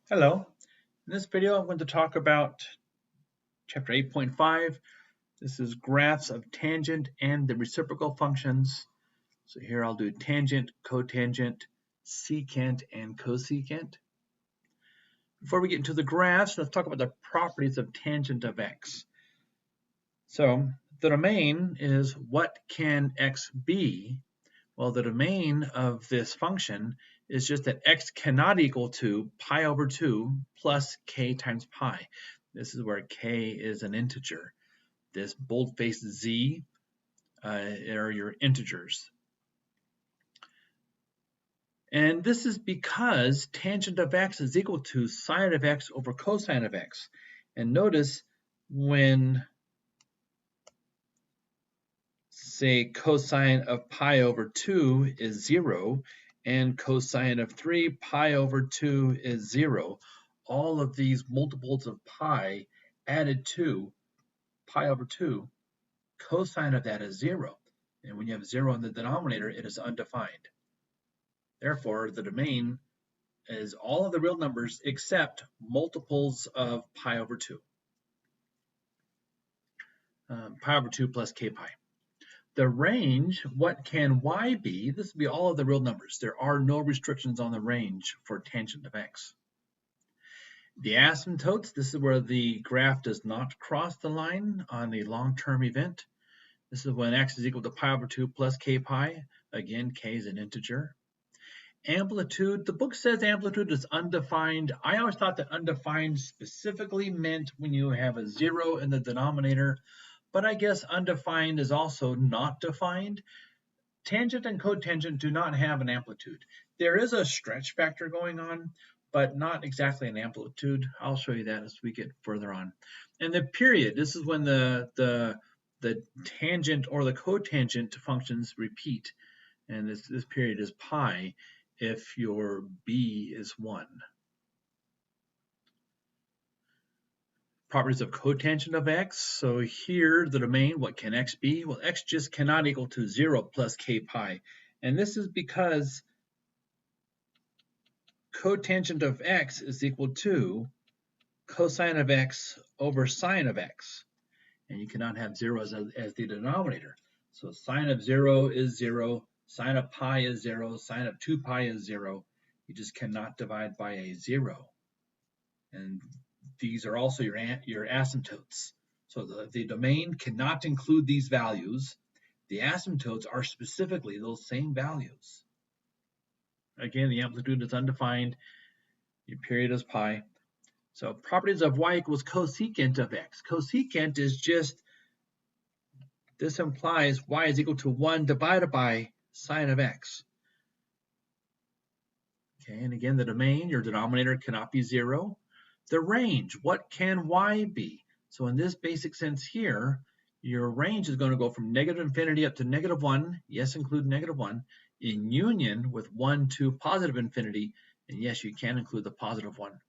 Hello. In this video, I'm going to talk about chapter 8.5. This is graphs of tangent and the reciprocal functions. So here I'll do tangent, cotangent, secant, and cosecant. Before we get into the graphs, let's talk about the properties of tangent of x. So the domain is what can x be? Well, the domain of this function is just that x cannot equal to pi over 2 plus k times pi. This is where k is an integer. This bold-faced z are your integers. And this is because tangent of x is equal to sine of x over cosine of x. And notice when, say, cosine of pi over 2 is 0, and cosine of 3 pi over 2 is 0. All of these multiples of pi added to pi over 2, cosine of that is 0. And when you have 0 in the denominator, it is undefined. Therefore, the domain is all of the real numbers except multiples of pi over 2. Pi over 2 plus k pi. The range, what can y be? This will be all of the real numbers. There are no restrictions on the range for tangent of x. The asymptotes, this is where the graph does not cross the line on the long-term event. This is when x is equal to pi over 2 plus k pi. Again, k is an integer. Amplitude, the book says amplitude is undefined. I always thought that undefined specifically meant when you have a 0 in the denominator, but I guess undefined is also not defined. Tangent and cotangent do not have an amplitude. There is a stretch factor going on, but not exactly an amplitude. I'll show you that as we get further on. And the period, this is when the tangent or the cotangent functions repeat. And this period is pi if your b is 1. Properties of cotangent of x. So here, the domain, what can x be? Well, x just cannot equal to 0 plus k pi. And this is because cotangent of x is equal to cosine of x over sine of x. And you cannot have 0 as the denominator. So sine of 0 is 0, sine of pi is 0, sine of 2 pi is 0. You just cannot divide by a 0. And these are also your asymptotes. So the domain cannot include these values. The asymptotes are specifically those same values. Again, the amplitude is undefined. Your period is pi. So properties of y equals cosecant of x. Cosecant is just, this implies y is equal to 1 divided by sine of x. Okay, and again, the domain, your denominator cannot be 0. The range, what can y be? So in this basic sense here, your range is going to go from negative infinity up to negative 1. Yes, include negative 1. In union with 1 to positive infinity. And yes, you can include the positive 1.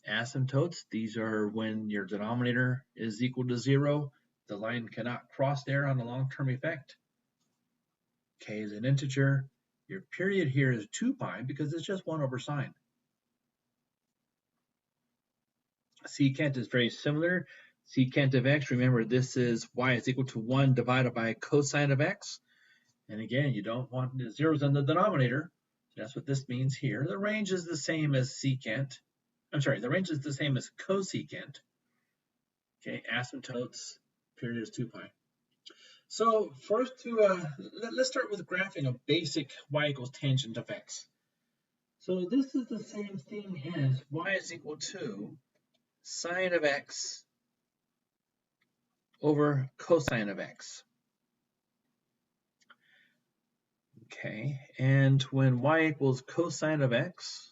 Asymptotes, these are when your denominator is equal to 0. The line cannot cross there on the long-term effect. K is an integer. Your period here is 2 pi because it's just 1 over sine. Secant is very similar. Secant of x, remember this is y is equal to 1 divided by cosine of x. And again, you don't want the zeros in the denominator. So that's what this means here. The range is the same as secant. I'm sorry, the range is the same as cosecant. Okay, asymptotes, period is 2 pi. So first let's start with graphing a basic y equals tangent of x. So this is the same thing as y is equal to sine of x over cosine of x. Okay, and when y equals cosine of x,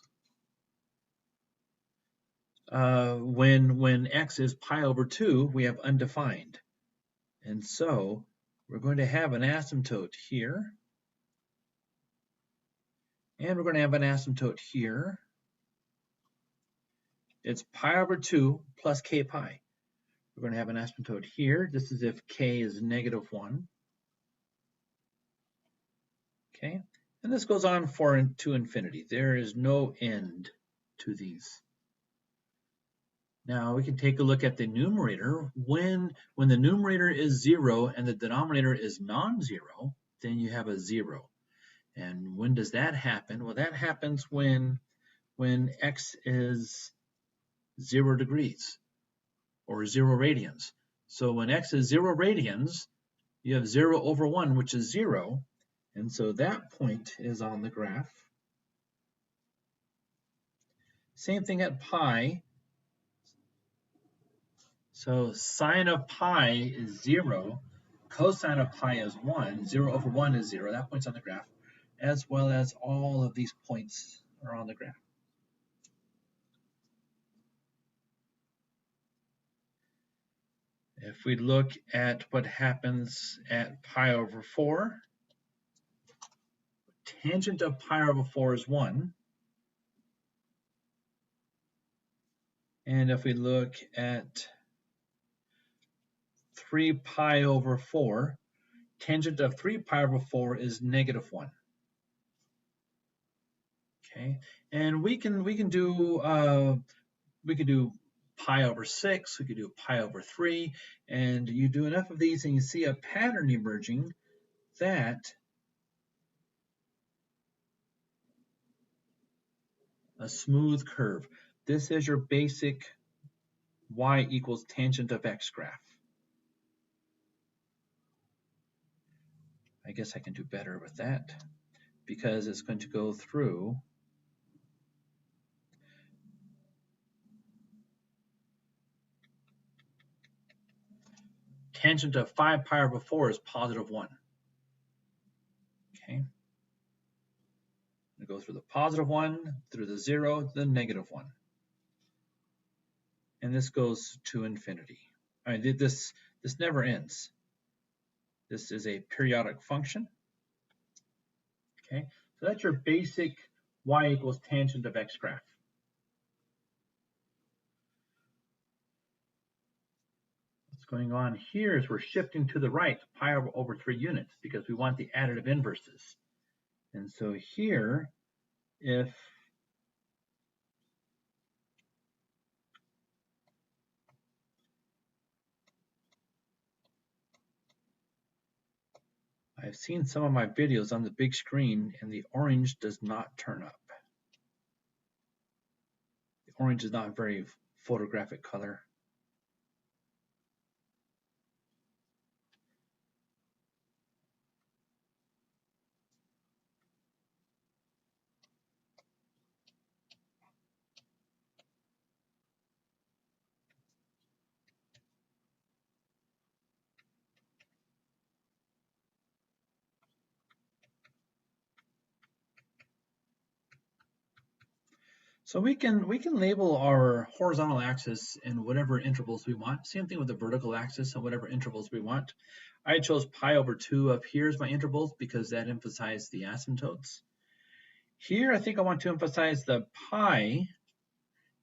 when x is pi over 2, we have undefined. And so we're going to have an asymptote here. And we're going to have an asymptote here. It's pi over 2 plus k pi. We're going to have an asymptote here. This is if k is negative 1. Okay, and this goes on to infinity. There is no end to these. Now we can take a look at the numerator. When the numerator is 0 and the denominator is non-zero, then you have a 0. And when does that happen? Well, that happens when x is 0 degrees or 0 radians. So when x is 0 radians, you have 0 over 1, which is 0. And so that point is on the graph. Same thing at pi. So sine of pi is 0. Cosine of pi is 1. 0 over 1 is 0. That point's on the graph, as well as all of these points are on the graph. If we look at what happens at pi over 4, tangent of pi over 4 is 1. And if we look at 3 pi over 4, tangent of 3 pi over 4 is negative 1. Okay, and we can do pi over 6, we could do pi over 3, and you do enough of these and you see a pattern emerging that a smooth curve. This is your basic y equals tangent of x graph. I guess I can do better with that because it's going to go through tangent of 5 pi over 4 is positive 1. Okay. Go through the positive 1, through the 0, the negative 1. And this goes to infinity. I mean, this never ends. This is a periodic function. Okay, so that's your basic y equals tangent of x graph. What's going on here is we're shifting to the right pi over 3 units because we want the additive inverses. And so here, if I've seen some of my videos on the big screen and the orange does not turn up. The orange is not a very photographic color. So we can label our horizontal axis in whatever intervals we want. Same thing with the vertical axis and whatever intervals we want. I chose pi over 2 up here as my intervals because that emphasized the asymptotes. Here I think I want to emphasize the pi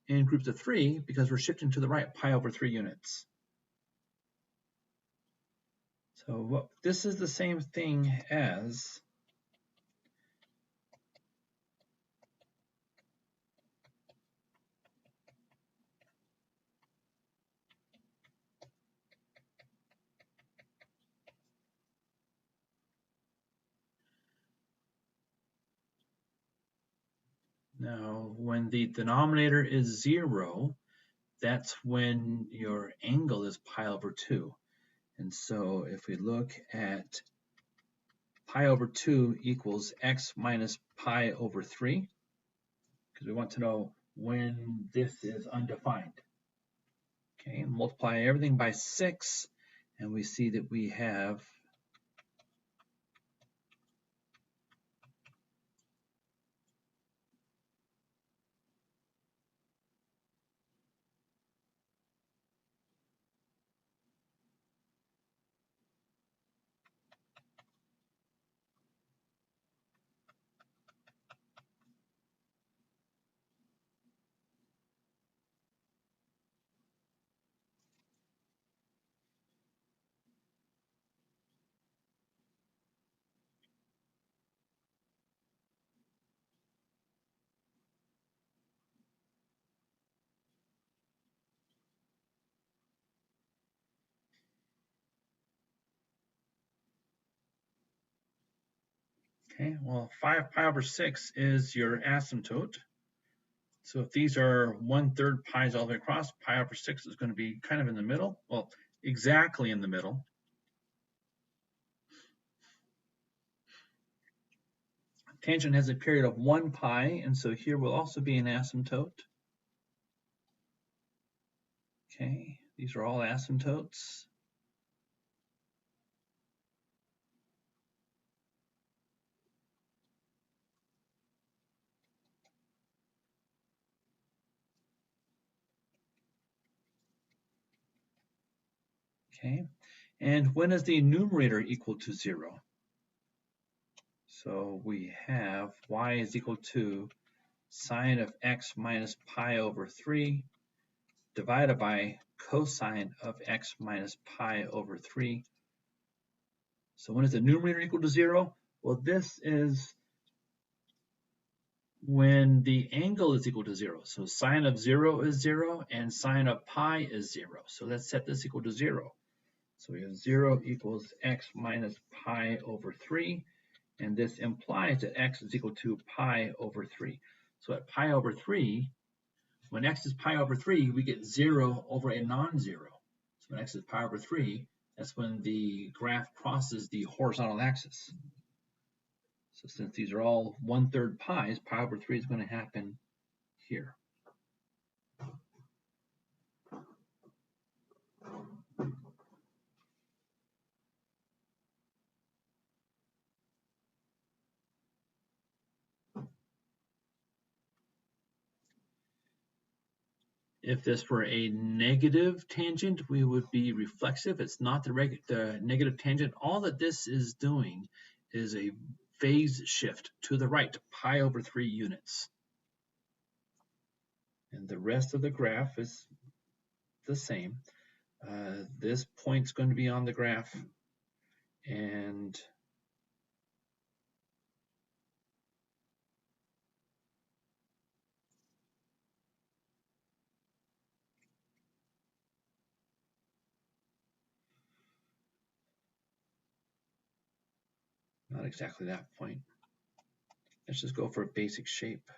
in groups of 3 because we're shifting to the right pi over 3 units. So this is the same thing as now when the denominator is 0, that's when your angle is pi over 2. And so if we look at pi over 2 equals x minus pi over 3, because we want to know when this is undefined. Okay, multiply everything by 6, and we see that we have Okay, well, 5 pi over 6 is your asymptote. So if these are 1/3 pi's all the way across, pi over 6 is going to be kind of in the middle. Well, exactly in the middle. Tangent has a period of 1 pi, and so here will also be an asymptote. Okay, these are all asymptotes. Okay, and when is the numerator equal to 0? So we have y is equal to sine of x minus pi over 3 divided by cosine of x minus pi over 3. So when is the numerator equal to 0? Well, this is when the angle is equal to 0. So sine of 0 is 0 and sine of pi is 0. So let's set this equal to 0. So we have 0 equals x minus pi over 3. And this implies that x is equal to pi over 3. So at pi over 3, when x is pi over 3, we get 0 over a non-zero. So when x is pi over 3, that's when the graph crosses the horizontal axis. So since these are all 1/3 pi's, pi over 3 is going to happen here. If this were a negative tangent, we would be reflexive. It's not the negative tangent. All that this is doing is a phase shift to the right, pi over 3 units. And the rest of the graph is the same. This point's going to be on the graph, and not exactly that point. Let's just go for a basic shape.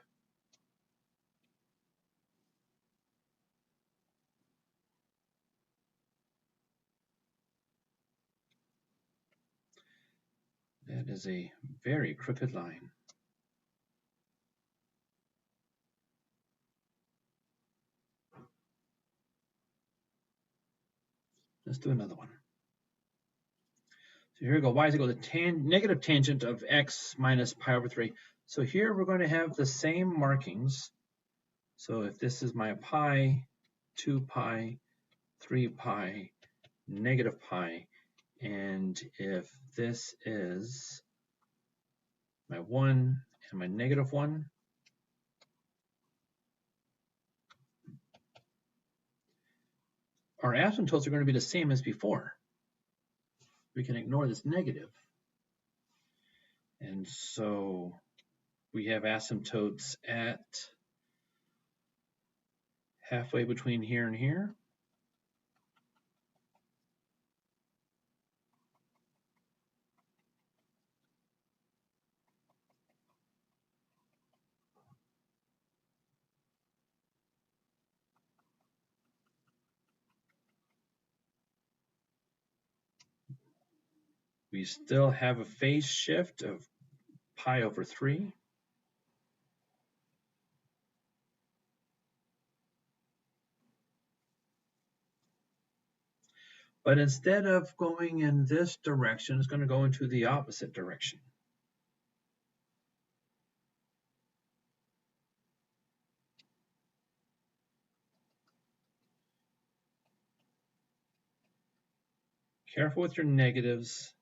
That is a very crooked line. Let's do another one. So here we go. Y is equal to negative tangent of x minus pi over 3. So here we're going to have the same markings. So if this is my pi, 2 pi, 3 pi, negative pi, and if this is my 1 and my negative 1, our asymptotes are going to be the same as before. We can ignore this negative. And so we have asymptotes at halfway between here and here. We still have a phase shift of pi over 3. But instead of going in this direction, it's going to go into the opposite direction. Careful with your negatives.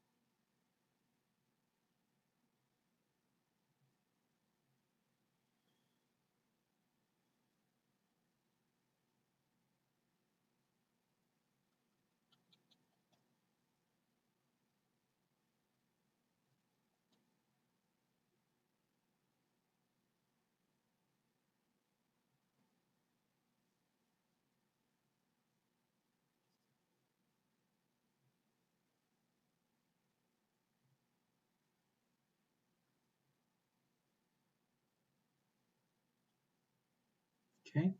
Okay.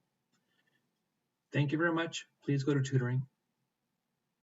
Thank you very much. Please go to tutoring.